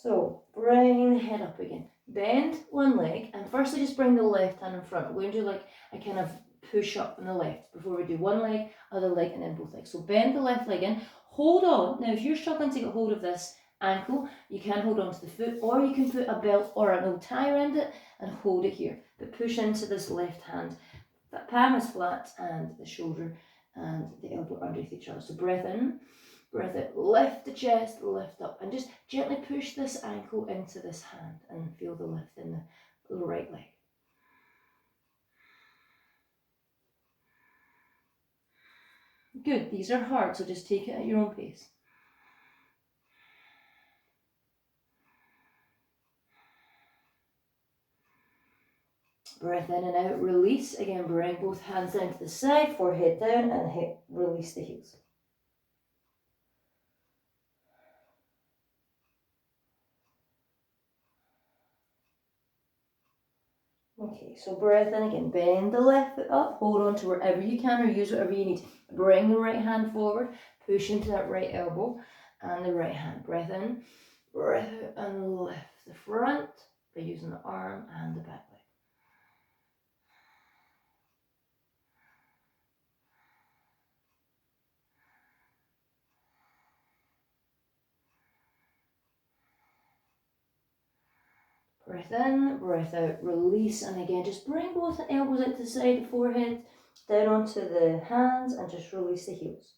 So bring the head up again. Bend one leg and firstly just bring the left hand in front. We're going to do like a kind of push up on the left before we do one leg, other leg, and then both legs. So bend the left leg in. Hold on. Now if you're struggling to get hold of this ankle, you can hold on to the foot, or you can put a belt or an old tie around it and hold it here. But push into this left hand. That palm is flat and the shoulder and the elbow underneath each other. So breath in, breath out, lift the chest, lift up, and just gently push this ankle into this hand and feel the lift in the right leg. Good, these are hard, so just take it at your own pace. Breath in and out, release. Again, bring both hands down to the side, forehead down, and release the heels. Okay, so breath in again, bend the left foot up, hold on to wherever you can or use whatever you need. Bring the right hand forward, push into that right elbow and the right hand. Breath in, breath out, and lift the front by using the arm and the back leg. Breath in, breath out, release, and again just bring both elbows out to the side, forehead down onto the hands, and just release the heels.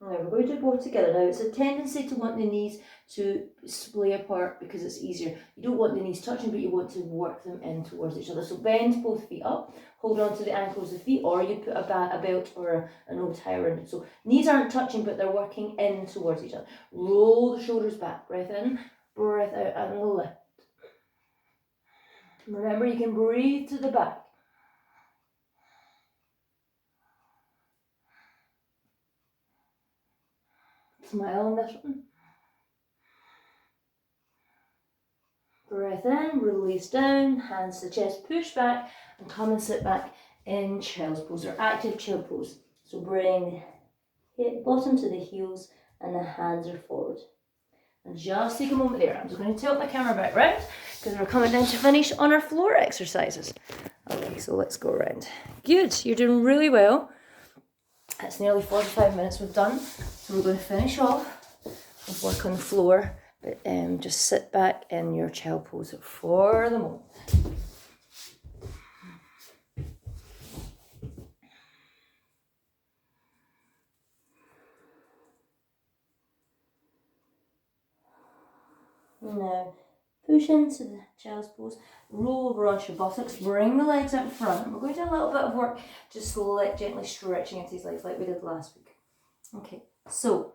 Now we're going to do both together. Now it's a tendency to want the knees to splay apart because it's easier. You don't want the knees touching, but you want to work them in towards each other. So bend both feet up, hold on to the ankles of the feet, or you put a belt or an old tie around it. So knees aren't touching, but they're working in towards each other. Roll the shoulders back, breath in, breath out, and lift. Remember, you can breathe to the back. Smile on this one. Breath in, release down, hands to the chest, push back, and come and sit back in child's pose or active child pose. So bring the hip bottom to the heels and the hands are forward. And just take a moment there. I'm just going to tilt my camera back round because we're coming down to finish on our floor exercises. Okay, so let's go around. Good, you're doing really well. It's nearly 45 minutes we've done. So we're going to finish off with work on the floor. But just sit back in your child pose for the moment. Now, push into the child's pose, roll over onto your buttocks, bring the legs out in front. We're going to do a little bit of work just gently stretching into these legs like we did last week. Okay, so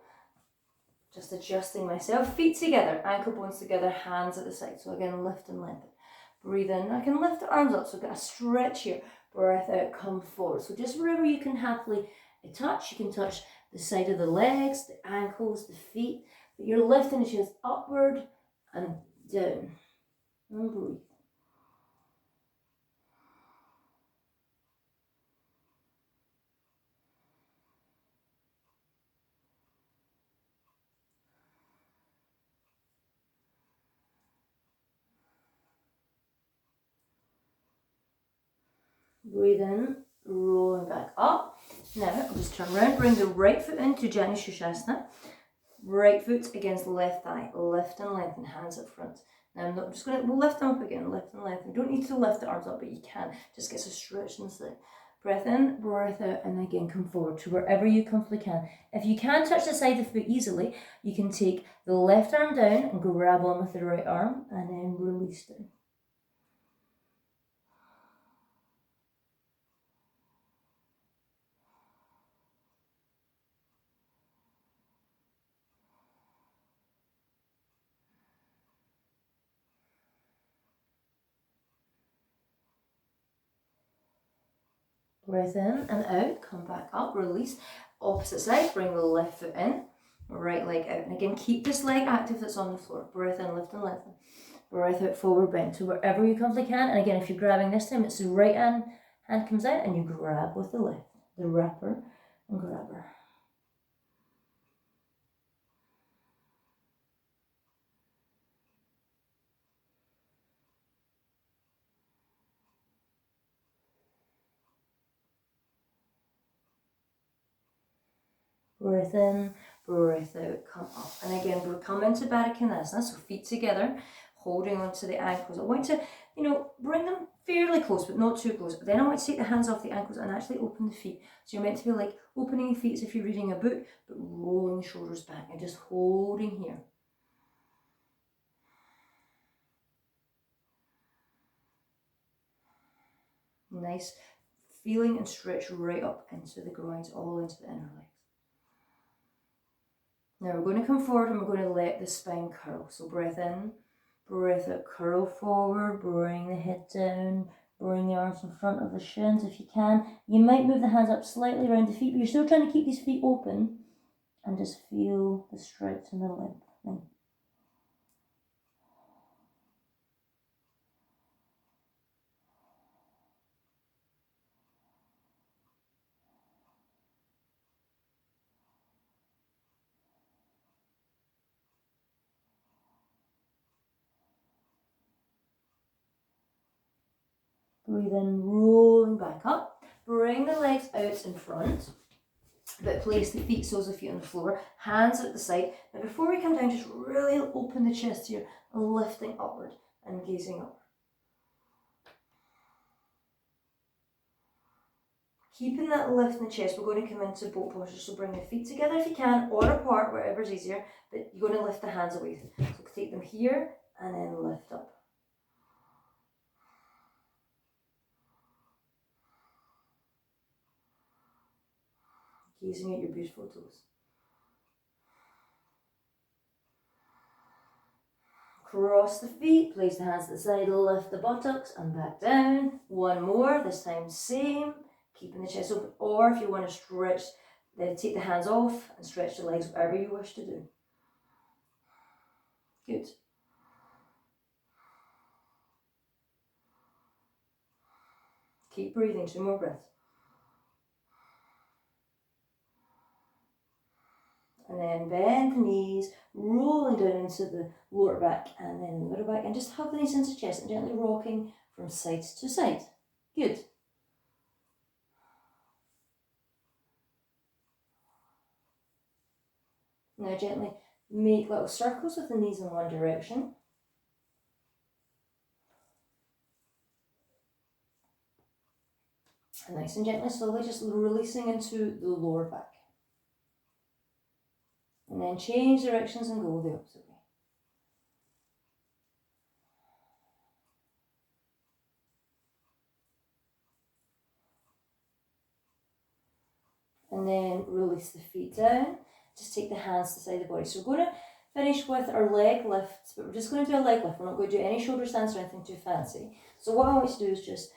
just adjusting myself, feet together, ankle bones together, hands at the side. So again, lift and lengthen. Breathe in. I can lift the arms up, so get a stretch here. Breath out, come forward. So just wherever you can happily touch, you can touch the side of the legs, the ankles, the feet. But you're lifting the chest upward and down. And breathe. Breathe in, rolling back up. Now I'll just turn around, bring the right foot into Janu Sirsasana. Right foot against the left thigh. Lift and lengthen, hands up front. Now I'm just going to lift them up again, lift and lengthen. You don't need to lift the arms up, but you can. Just get a stretch in the side. Breath in, breath out, and again come forward to wherever you comfortably can. If you can touch the side of the foot easily, you can take the left arm down and grab on with the right arm, and then release down. Breath in and out, come back up, release. Opposite side, bring the left foot in, right leg out. And again, keep this leg active that's on the floor. Breath in, lift and lengthen. Breath out, forward bend to wherever you comfortably can. And again, if you're grabbing this time, it's the right hand comes out and you grab with the left. The wrapper and grabber. Breath in, breath out, come up. And again, we'll come into Baddha Konasana, so feet together, holding onto the ankles. I want to, bring them fairly close, but not too close. Then I want to take the hands off the ankles and actually open the feet. So you're meant to be like opening the feet as if you're reading a book, but rolling the shoulders back and just holding here. Nice feeling and stretch right up into the groins, all into the inner legs. Now we're going to come forward and we're going to let the spine curl. So breath in, breath out, curl forward, bring the head down, bring the arms in front of the shins if you can. You might move the hands up slightly around the feet, but you're still trying to keep these feet open and just feel the stretch and the lengthening. Breathe in, rolling back up. Bring the legs out in front, but place the feet, soles of the feet on the floor, hands at the side. Now before we come down, just really open the chest here, lifting upward and gazing up. Keeping that lift in the chest, we're going to come into boat posture. So bring the feet together if you can, or apart, whatever's easier, but you're going to lift the hands away. So take them here and then lift up. Gazing at your beautiful toes. Cross the feet, place the hands to the side, lift the buttocks and back down. One more, this time same, keeping the chest open. Or if you want to stretch, then take the hands off and stretch the legs, whatever you wish to do. Good. Keep breathing, 2 more breaths. And then bend the knees, rolling down into the lower back and then the middle back, and just hug the knees into the chest and gently rocking from side to side. Good. Now gently make little circles with the knees in one direction. And nice and gently, slowly just releasing into the lower back. And then change directions and go the opposite way. And then release the feet down. Just take the hands to the side of the body. So we're going to finish with our leg lifts, but we're just going to do a leg lift. We're not going to do any shoulder stands or anything too fancy. So what I want you to do is just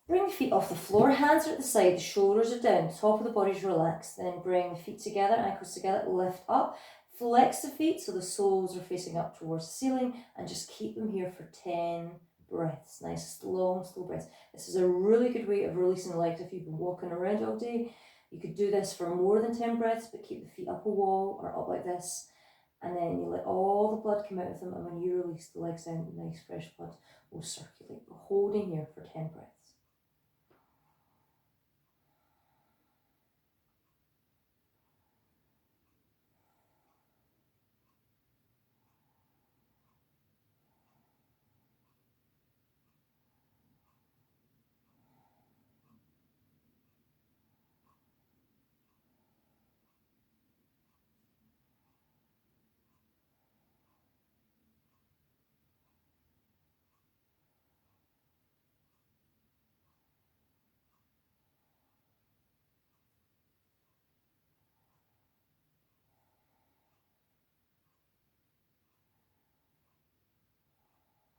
bring the feet off the floor, hands are at the side, the shoulders are down, top of the body's relaxed. Then bring the feet together, ankles together, lift up. Flex the feet so the soles are facing up towards the ceiling, and just keep them here for 10 breaths. Nice, long, slow breaths. This is a really good way of releasing the legs if you've been walking around all day. You could do this for more than 10 breaths, but keep the feet up a wall or up like this. And then you let all the blood come out of them, and when you release the legs down, nice fresh blood will circulate. We're holding here for 10 breaths.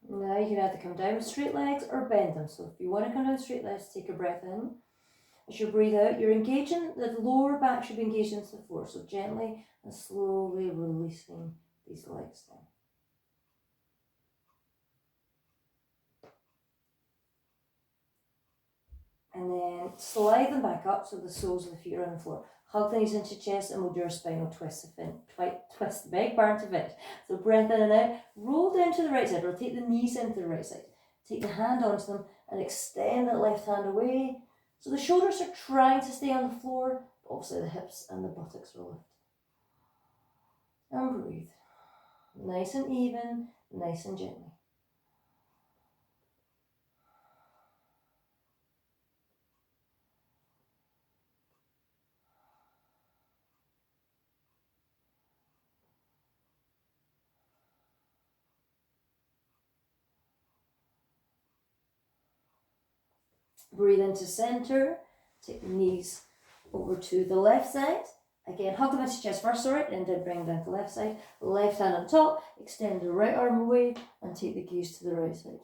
Now you can either come down with straight legs or bend them. So if you want to come down with straight legs, take a breath in. As you breathe out, you're engaging, the lower back should be engaged into the floor. So gently and slowly releasing these legs down. And then slide them back up so the soles of the feet are on the floor. Hug the knees into chest, and we'll do our spinal twist twist, beg pardon to finish. So breath in and out, roll down to the right side, rotate the knees into the right side. Take the hand onto them and extend that left hand away. So the shoulders are trying to stay on the floor, But obviously the hips and the buttocks will lift. And breathe. Nice and even, nice and gently. Breathe into center. Take the knees over to the left side. Again, hug them into chest first, sorry, and then bring down to the left side. Left hand on top, extend the right arm away, and take the gaze to the right side.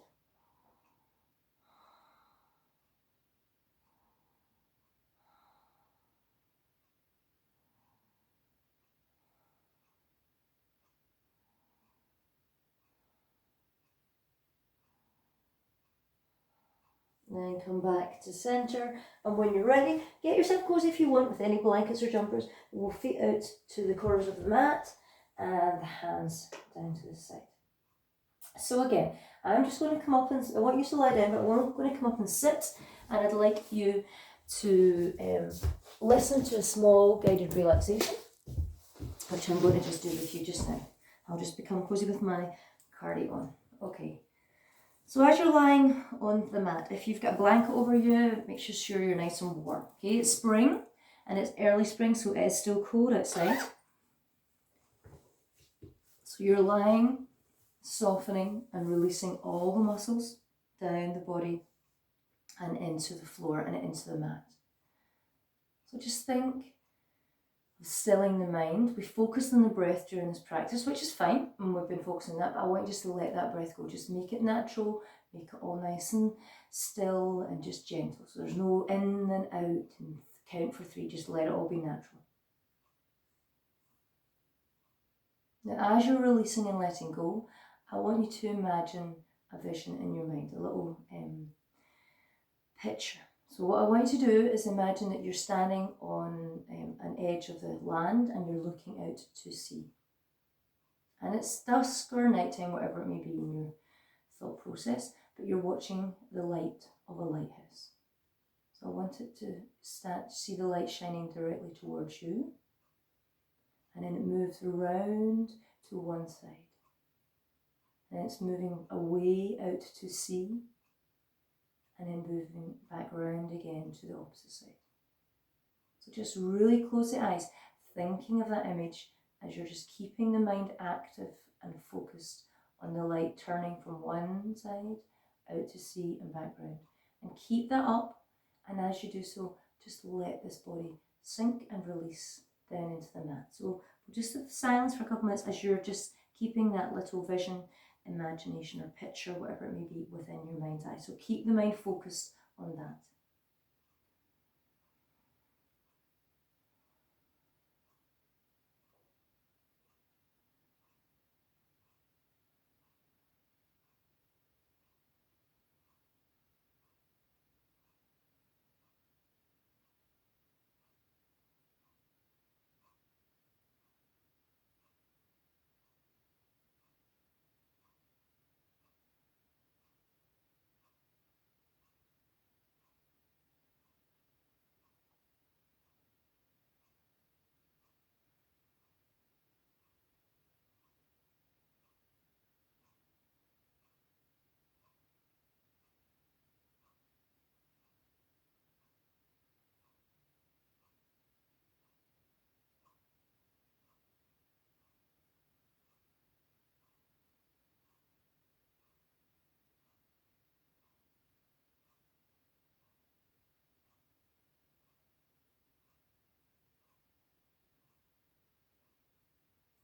Then come back to center, and when you're ready, get yourself cozy if you want with any blankets or jumpers. We'll feet out to the corners of the mat, and the hands down to the side. So again, I'm just going to come up and, I want you to lie down, but I'm going to come up and sit, and I'd like you to listen to a small guided relaxation, which I'm going to just do with you just now. I'll just become cozy with my cardi on. Okay. So as you're lying on the mat, if you've got a blanket over you, make sure you're nice and warm. Okay, it's spring, and it's early spring, so it is still cold outside. So you're lying, softening and releasing all the muscles down the body and into the floor and into the mat. So just think of stilling the mind. We focus on the breath during this practice, which is fine, and we've been focusing on that, but I want you just to let that breath go. Just make it natural, make it all nice and still and just gentle. So there's no in and out and count for 3, just let it all be natural. Now as you're releasing and letting go, I want you to imagine a vision in your mind, a little picture. So what I want you to do is imagine that you're standing on an edge of the land and you're looking out to sea. And it's dusk or nighttime, whatever it may be in your thought process, but you're watching the light of a lighthouse. So I want it to see the light shining directly towards you, and then it moves around to one side. And it's moving away out to sea, and then moving back around again to the opposite side. So just really close the eyes, thinking of that image as you're just keeping the mind active and focused on the light turning from one side out to sea and back round. And keep that up, and as you do so, just let this body sink and release down into the mat. So we'll just have silence for a couple minutes as you're just keeping that little vision, imagination or picture, whatever it may be, within your mind's eye. So keep the mind focused on that.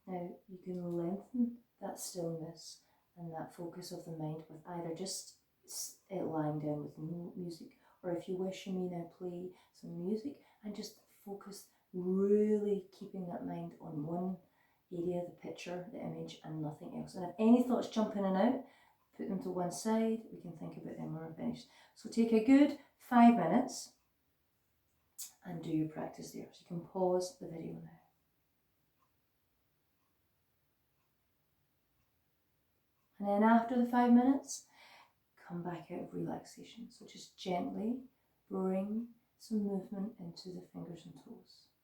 Now you can lengthen that stillness and that focus of the mind with either just lying down with no music, or if you wish, you may now play some music and just focus, really keeping that mind on one area, the picture, the image, and nothing else. And if any thoughts jump in and out, put them to one side. We can think about them when we're finished. So take a good 5 minutes and do your practice there. So you can pause the video now. And then after the 5 minutes, come back out of relaxation. So just gently bring some movement into the fingers and toes.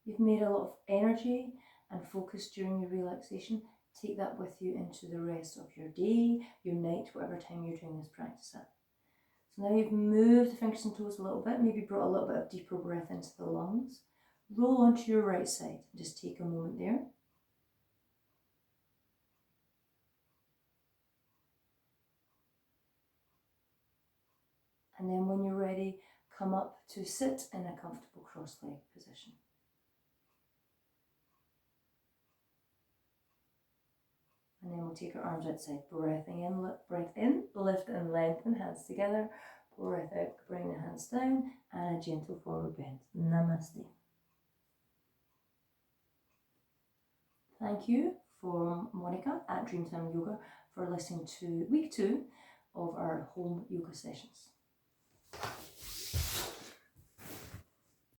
you've made a lot of energy and focus during your relaxation. Take that with you into the rest of your day, your night, whatever time you're doing this practice at. So now you've moved the fingers and toes a little bit, maybe brought a little bit of deeper breath into the lungs. Roll onto your right side. Just take a moment there. And then when you're ready, come up to sit in a comfortable cross-legged position. And then we'll take our arms outside. Breath in, lift and lengthen, hands together. Breath out, bring the hands down, and a gentle forward bend. Namaste. Thank you for Monica at Dreamtime Yoga for listening to week 2 of our home yoga sessions.